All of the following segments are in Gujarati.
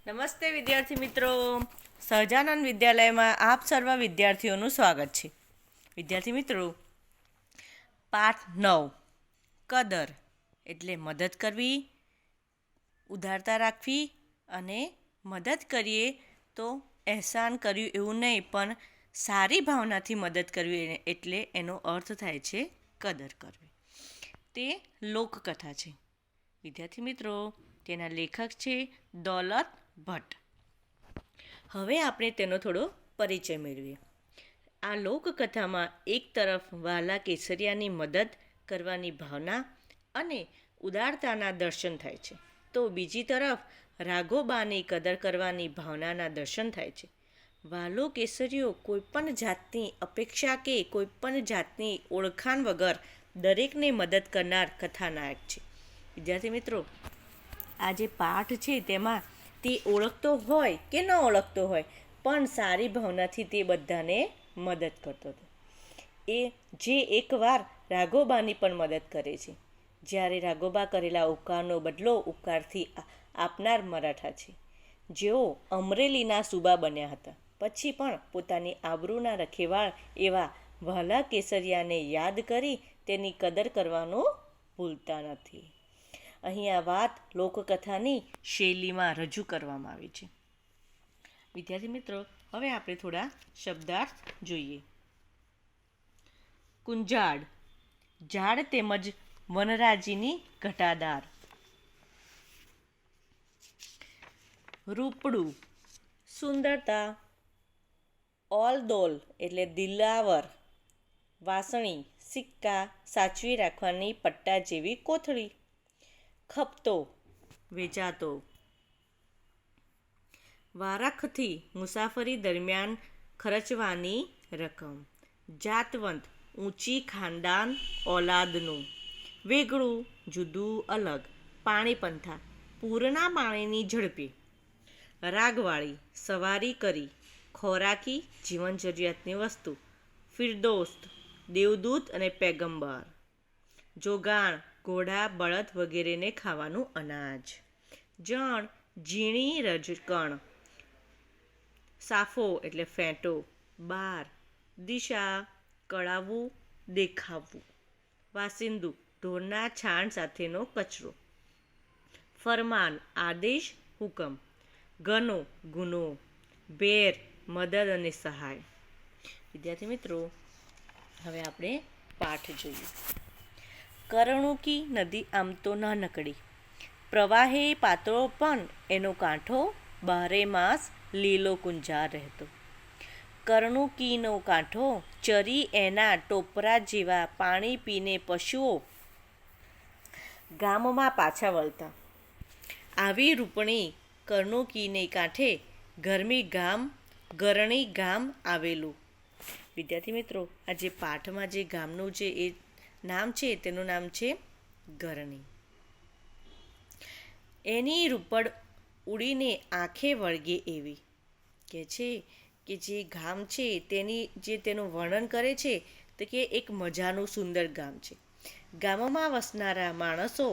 નમસ્તે વિદ્યાર્થી મિત્રો, સહજાનંદ વિદ્યાલયમાં આપ સર્વ વિદ્યાર્થીઓનું સ્વાગત છે. વિદ્યાર્થી મિત્રો, પાઠ 9 કદર એટલે મદદ કરવી, ઉદારતા રાખવી અને મદદ કરીએ તો અહેસાન કર્યું એવું નહીં, પણ સારી ભાવનાથી મદદ કરવી એટલે એનો અર્થ થાય છે કદર કરવી. તે લોકકથા છે. વિદ્યાર્થી મિત્રો, તેના લેખક છે દોલત ભટ્ટ. હવે આપણે તેનો થોડો પરિચય મેળવીએ. આ લોકકથામાં એક તરફ વાલા કેસરિયાની મદદ કરવાની ભાવના અને ઉદારતાના દર્શન થાય છે, તો બીજી તરફ રાઘોબાની કદર કરવાની ભાવનાના દર્શન થાય છે. વાલો કેસરીયો કોઈપણ જાતની અપેક્ષા કે કોઈપણ જાતની ઓળખાણ વગર દરેકને મદદ કરનાર કથાનાયક છે. વિદ્યાર્થી મિત્રો, આ જે પાઠ છે તેમાં તે ઓળખતો હોય કે ન ઓળખતો હોય, પણ સારી ભાવનાથી તે બધાને મદદ કરતો હતો. એ જે એકવાર રાઘોબાની પણ મદદ કરે છે, જ્યારે રાઘોબા કરેલા ઉપકારનો બદલો ઉપકારથી આપનાર મરાઠા છે, જેઓ અમરેલીના સૂબા બન્યા હતા. પછી પણ પોતાની આબરૂના રખેવાળ એવા વાલા કેસરિયાને યાદ કરી તેની કદર કરવાનું ભૂલતા નથી. અહીં આ વાત લોકકથાની શૈલીમાં રજૂ કરવામાં આવી છે. વિદ્યાર્થી મિત્રો, હવે આપણે થોડા શબ્દાર્થ જોઈએ. કુંજાડ, ઝાડ તેમજ વનરાજીની ઘટાદાર. રૂપડું, સુંદરતા. ઓલદોલ એટલે દિલાવર. વાસણી, સિક્કા સાચવી રાખવાની પટ્ટા જેવી કોથળી. ખપતો, વેચાતો. વારાખથી, મુસાફરી દરમિયાન ખર્ચવાની રકમ. જાતવંત, ઊંચી ખાનદાન ઓલાદનું. વેગળું, જુદું, અલગ. પાણીપંથા, પૂરના પાણીની ઝડપે. રાગવાળી, સવારી કરી. ખોરાકી, જીવન જરૂરિયાતની વસ્તુ. ફિરદોસ્ત, દેવદૂત અને પેગંબર. જોગાણ, ઘોડા બળદ વગેરેને ખાવાનું અનાજ. જણ, ઝીણી રજકણ. સાફો એટલે ફેંટો. બાર, દિશા, કળાવવું, દેખાવવું. વાસિંદુ, ઢોરના છાણ સાથેનો કચરો. ફરમાન, આદેશ, હુકમ. ગનો, ગુનો. ભેર, મદદ અને સહાય. વિદ્યાર્થી મિત્રો, હવે આપણે પાઠ જોઈએ. કરણુકી નદી આમ તો નાનકડી, પ્રવાહે પાતળો પણ એનો કાંઠો બારે માસ લીલો કુંજાર રહેતો. કરણુકીનો કાંઠો ચરી એના ટોપરા જેવા પાણી પીને પશુઓ ગામમાં પાછા વળતા. આવી રૂપણી કરણુકીને કાંઠે ગરણી ગામ આવેલું. વિદ્યાર્થી મિત્રો, આ જે પાઠમાં જે ગામનું જે એ નામ છે તેનું નામ છે ગરણી. એની રૂપડ ઉડીને આંખે વળગે એવી. કે છે કે જે ગામ છે તેનું વર્ણન કરે છે તો કે એક મજાનું સુંદર ગામ છે. ગામમાં વસનારા માણસો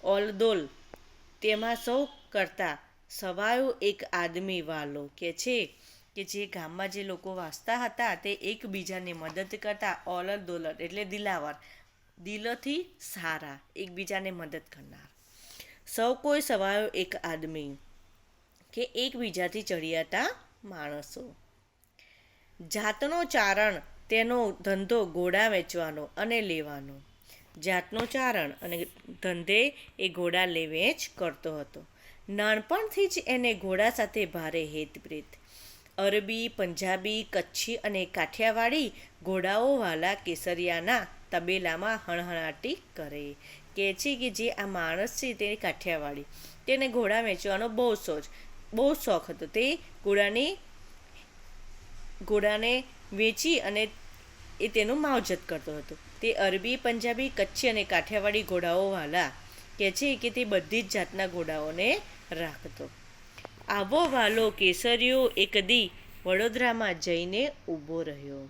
ઓલદોલ, તેમાં સૌ કરતા સવાયો એક આદમી વાલો. કે છે કે જે ગામમાં જે લોકો વાસતા હતા તે એકબીજાને મદદ કરતા. ઓલદ દોલત એટલે દિલાવર, દિલથી સારા, એકબીજાને મદદ કરનાર. સૌ કોઈ સવાયો એક આદમી કે એકબીજાથી ચડિયાતા માણસો. જાતનો ચારણ, તેનો ધંધો ઘોડા વેચવાનો અને લેવાનો. જાતનો ચારણ અને ધંધે એ ઘોડા લે વેચ કરતો હતો. નાનપણથી જ એને ઘોડા સાથે ભારે હેતપ્રેત. અરબી, પંજાબી, કચ્છી અને કાઠિયાવાડી ઘોડાઓ વાલા કેસરિયાના તબેલામાં હણહણાટી કરે. કે છે કે જે આ માણસ છે તે કાઠિયાવાડી, તેને ઘોડા વેચવાનો બહુ શોખ હતો. તે ઘોડાને વેચી અને એ તેનું માવજત કરતો હતો. તે અરબી, પંજાબી, કચ્છી અને કાઠિયાવાડી ઘોડાઓ વાલા કે છે કે તે બધી જ જાતના ઘોડાઓને રાખતો. આવો વાલો કેસરીયો એક દી વડોદરામાં જઈને ઊભો રહ્યો.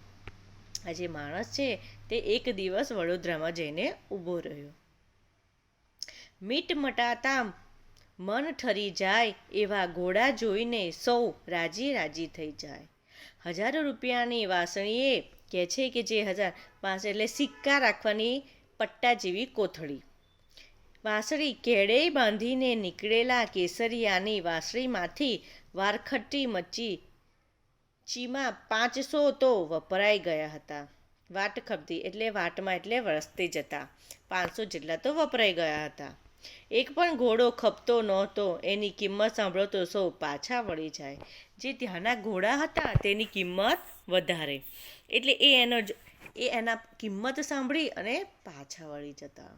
આ જે માણસ છે તે એક દિવસ વડોદરામાં જઈને ઊભો રહ્યો. મીટ મટાતા મન ઠરી જાય એવા ઘોડા જોઈને સૌ રાજી રાજી થઈ જાય. 1000 રૂપિયાની વાસણીએ કહે છે કે જે 1000 એટલે સિક્કા રાખવાની પટ્ટા જેવી કોથળી. વાંસળી કેળે બાંધીને નીકળેલા કેસરિયાની વાંસળીમાંથી વારખટ્ટી મચી ચીમાં 500 તો વપરાઈ ગયા હતા. વાટ ખપતી એટલે વાટમાં એટલે રસ્તે જતા 500 જેટલા તો વપરાઈ ગયા હતા. એક પણ ઘોડો ખપતો નહોતો. એની કિંમત સાંભળો તો સૌ પાછા વળી જાય. જે ત્યાંના ઘોડા હતા તેની કિંમત વધારે એટલે એના કિંમત સાંભળી અને પાછા વળી જતા.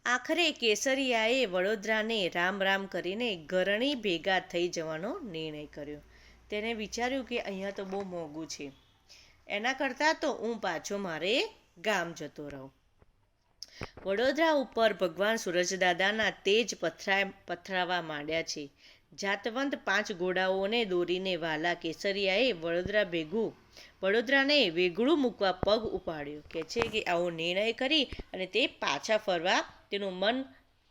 આખરે કેસરિયાએ વડોદરાને રામ રામ કરીને ઘરણી ભેગા થઈ જવાનો નિર્ણય કર્યો. તેને વિચાર્યું કે અહીંયા તો બહુ મોંઘું છે, એના કરતાં તો હું પાછો મારે ગામ જતો રહું. વડોદરા ઉપર ભગવાન સૂરજદાદાના તેજ પથરાવા માંડ્યા છે. જાતવંત 5 ઘોડાઓને દોરીને વાલા કેસરિયાએ વડોદરાને વેગળું મૂકવા પગ ઉપાડ્યો. કે છે કે આવો નિર્ણય કરી અને તે પાછા ફરવા તેનું મન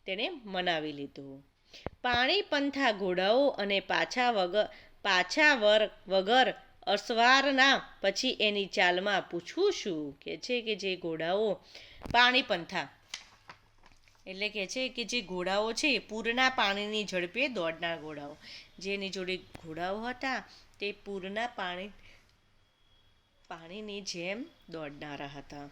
તેને મનાવી લીધું. પાણી પંથા ઘોડાઓ અને પાછા વગર અસવારના પછી એની ચાલમાં પૂછવું શું. કે છે કે જે ઘોડાઓ પાણી પંથા એટલે કે છે કે જે ઘોડાઓ છે પૂરના પાણીની ઝડપે દોડનાર ઘોડાઓ, જેની જોડે ઘોડાઓ હતા તે પૂરના પાણીની જેમ દોડનારા હતા.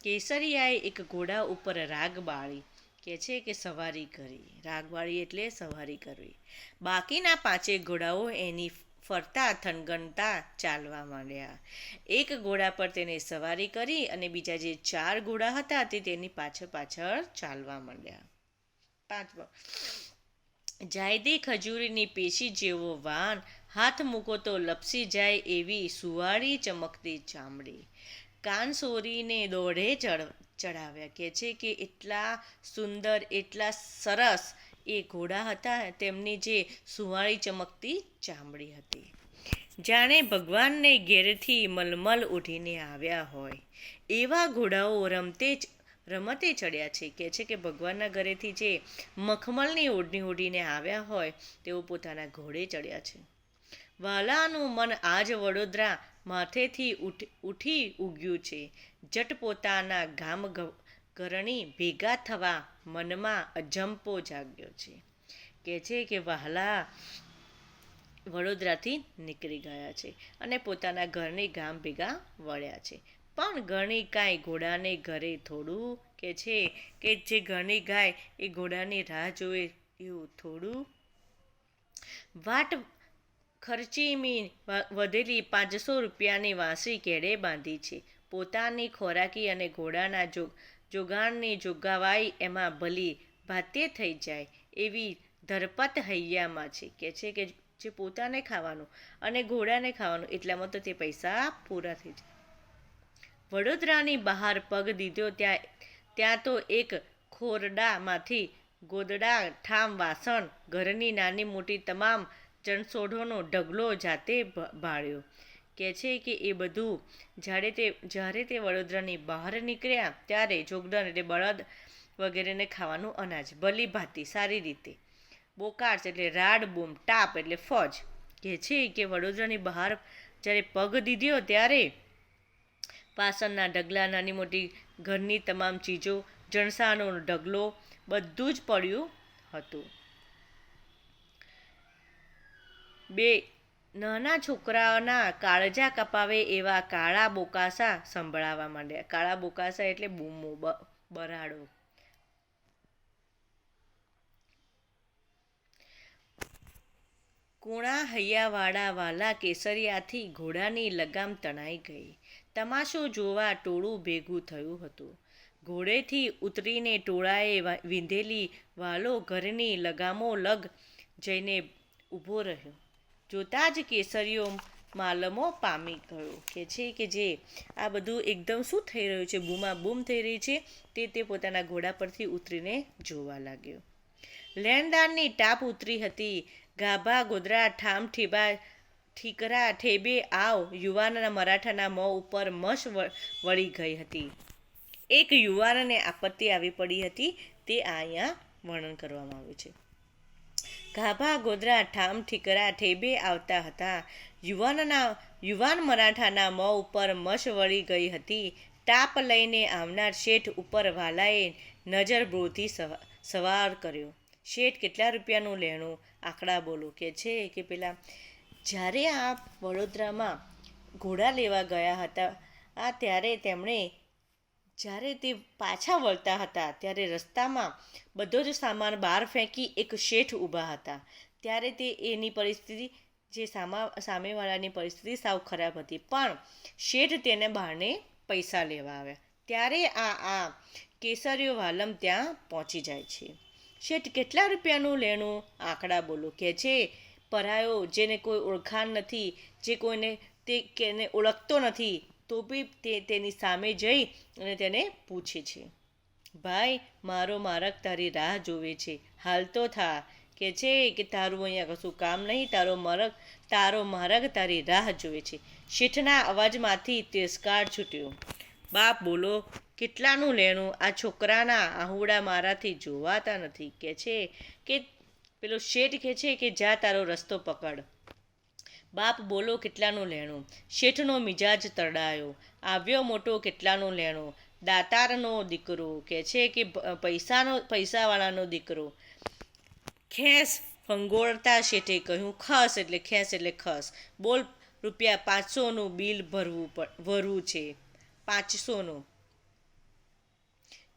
કેસરિયાએ એક ઘોડા ઉપર રાગ બાળી કે છે કે સવારી કરી. રાગ બાળી એટલે સવારી કરવી. બાકીના 5 ઘોડાઓ એની ફરતા થનગનતા ચાલવા માંડ્યા. એક ઘોડા પર તેને સવારી કરી અને બીજા જે 4 ઘોડા હતા તે તેની પાછળ ચાલવા માંડ્યા. 5 જાયદે ખજૂરીની પેશી જેવો વાન, હાથ મૂકો તો લપસી જાય એવી સુવાળી ચમકતી ચામડી. કાન સોરીને દોઢે ચડાવ્યા. કે છે કે એટલા સુંદર એટલા સરસ એ ઘોડા હતા, તેમની જે સુવાળી ચમકતી ચામડી હતી. જાણે ભગવાનને ઘેરથી મલમલ ઉઠીને આવ્યા હોય એવા ઘોડાઓ રમતે ચડ્યા છે. કે છે કે ભગવાનના ઘરેથી જે મખમલની ઓઢણી ઓઢીને આવ્યા હોય તેઓ પોતાના ઘોડે ચડ્યા છે. વાલાનું મન આજ વડોદરા માથેથી ઉઠી ઉગ્યું છે. જટ પોતાના ગામ ઘરણી ભેગા થવા મનમાં અજંપો જાગ્યો છે. કે છે કે વહાલા વડોદરાથી નીકળી ગયા છે અને પોતાના ઘરની ગામ ભેગા વળ્યા છે. પણ ઘરની ગાય ઘોડાને ઘરે થોડું. કે છે કે જે ઘરની ગાય એ ઘોડાની રાહ જોવે એવું થોડું. વાટ ખર્ચીમી વધેલી 500 રૂપિયાની વાંસળી કેળે બાંધી છે. પોતાની ખોરાકી અને ઘોડાના જોગાણની જોગવાઈ એમાં ભલી ભાતે થઈ જાય એવી ધરપત હૈયામાં છે. કે છે કે જે પોતાને ખાવાનું અને ઘોડાને ખાવાનું એટલામાં તો તે પૈસા પૂરા થઈ જાય. વડોદરાની બહાર પગ દીધો ત્યાં તો એક ખોરડામાંથી ગોદડા, ઠામ, વાસણ, ઘરની નાની મોટી તમામ ચણસોઢોનો ઢગલો જાતે ભાળ્યો. કે છે કે એ બધું જ્યારે તે વડોદરાની બહાર નીકળ્યા ત્યારે જોગદન એટલે બળદ વગેરેને ખાવાનું અનાજ ભલી ભાતી સારી રીતે. બોકાર્સ એટલે રાડ બૂમ, ટાપ એટલે ફોજ. કે છે કે વડોદરાની બહાર જ્યારે પગ દીધો ત્યારે પાસણના ઢગલા, નાની મોટી ઘરની તમામ ચીજો, જણસાનો ઢગલો બધું જ પડ્યું હતું. 2 નાના છોકરાઓના કાળજા કપાવે એવા કાળા બોકાસા સંભળાવા માંડ્યા. કાળા બોકાસા એટલે બૂમો, બરાડો. કુણા હૈયાવાળા વાલા કેસરિયાથી ઘોડાની લગામ તણાઈ ગઈ. તમાશો જોવા ટોળું ભેગું થયું હતું. ઘોડેથી ઉતરીને ટોળાએ વીંધેલી વાલો ઘરની લગામો લગ જઈને ઊભો રહ્યો. જોતાં જ કેસરીયો માલમો પામી ગયો. કે છે કે જે આ બધું એકદમ શું થઈ રહ્યું છે, બૂમાબૂમ થઈ રહી છે તે પોતાના ઘોડા પરથી ઉતરીને જોવા લાગ્યો. લેણદારની ટાપ ઉતરી હતી. ગાભા, ગોદડા, ઠામ, ઠીકરા, ઠેબે આવ યુવાનના મરાઠાના મોં ઉપર મશ વળી ગઈ હતી. એક યુવાનને આપત્તિ આવી પડી હતી તે અહીંયા વર્ણન કરવામાં આવ્યું છે. ગાભા ગોધરા ઠામ ઠીકરા ઠેબે આવતા હતા. યુવાન મરાઠાના મોં ઉપર મશ વળી ગઈ હતી. તાપ લઈને આવનાર શેઠ ઉપર વાલાએ નજર બ્રોથી સવાર કર્યો. શેઠ, કેટલા રૂપિયાનું લેણું? આંકડા બોલો. કે છે કે પેલા જ્યારે આ વડોદરામાં ઘોડા લેવા ગયા હતા ત્યારે તેમણે જ્યારે તે પાછા વળતા હતા ત્યારે રસ્તામાં બધો જ સામાન બહાર ફેંકી એક શેઠ ઊભા હતા. ત્યારે તે એની પરિસ્થિતિ જે સામેવાળાની પરિસ્થિતિ સાવ ખરાબ હતી, પણ શેઠ તેને બહારને પૈસા લેવા આવ્યા. ત્યારે આ કેસરીયો વાલમ ત્યાં પહોંચી જાય છે. શેઠ, કેટલા રૂપિયાનું લેણું? આંકડા બોલો. કે છે પરાયો, જેને કોઈ ઓળખાણ નથી, જે તેને ઓળખતો નથી, તો બી તેની સામે જઈ અને તેને પૂછે છે, ભાઈ, મારો મારક તારી રાહ જોવે છે, હાલ તો થા. કે છે કે તારું અહીંયા કશું કામ નહીં, તારો મારક તારી રાહ જોવે છે. શેઠના અવાજમાંથી તિરસ્કાર છૂટ્યો. બાપ બોલો, કેટલાનું લેણું? આ છોકરાના આહુડા મારાથી જોવાતા નથી. કે છે કે પેલો શેઠ કહે છે કે જા, તારો રસ્તો પકડ. બાપ બોલો, કેટલાનું લેણું? શેઠનો મિજાજ તરડાયો. આવ્યો મોટો, કેટલાનું લેણું? દાતારનો દીકરો. કે છે કે પૈસાવાળાનો દીકરો. ખેસ ફંગોળતા શેઠે કહ્યું, ખસ એટલે ખેસ એટલે ખસ. બોલ, રૂપિયા 500નું બિલ ભરવું છે. 500નું.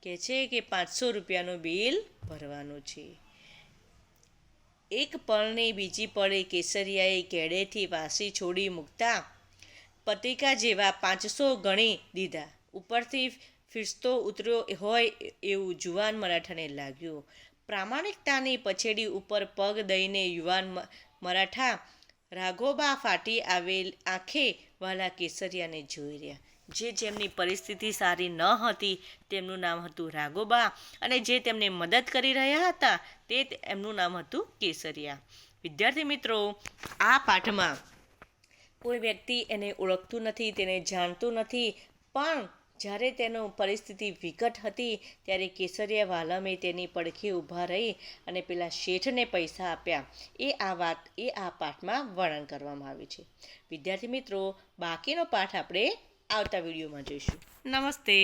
કે છે કે 500 રૂપિયાનું બિલ ભરવાનું છે. એક પળને બીજી પળે કેસરિયાએ કેડેથી વાસી છોડી મૂકતા પત્રિકા જેવા 500 ગણી દીધા. ઉપરથી ફિરસ્તો ઉતર્યો હોય એવું જુવાન મરાઠાને લાગ્યું. પ્રામાણિકતાની પછેડી ઉપર પગ દઈને યુવાન મરાઠા રાઘોબા ફાટી આવેલ આંખે વાલા કેસરિયાને જોઈ રહ્યા. જેમની પરિસ્થિતિ સારી ન હતી તેમનું નામ હતું રાઘોબા, અને જે તેમને મદદ કરી રહ્યા હતા એમનું નામ હતું કેસરિયા. વિદ્યાર્થી મિત્રો, આ પાઠમાં કોઈ વ્યક્તિ એને ઓળખતું નથી, તેને જાણતું નથી, પણ જ્યારે તેનો પરિસ્થિતિ વિકટ હતી ત્યારે કેસરિયા વાલમે તેની પડખે ઊભા રહી અને પેલા શેઠને પૈસા આપ્યા. એ આ પાઠમાં વર્ણન કરવામાં આવ્યું છે. વિદ્યાર્થી મિત્રો, બાકીનો પાઠ આપણે આવતા વિડીયોમાં જોઈશું. નમસ્તે.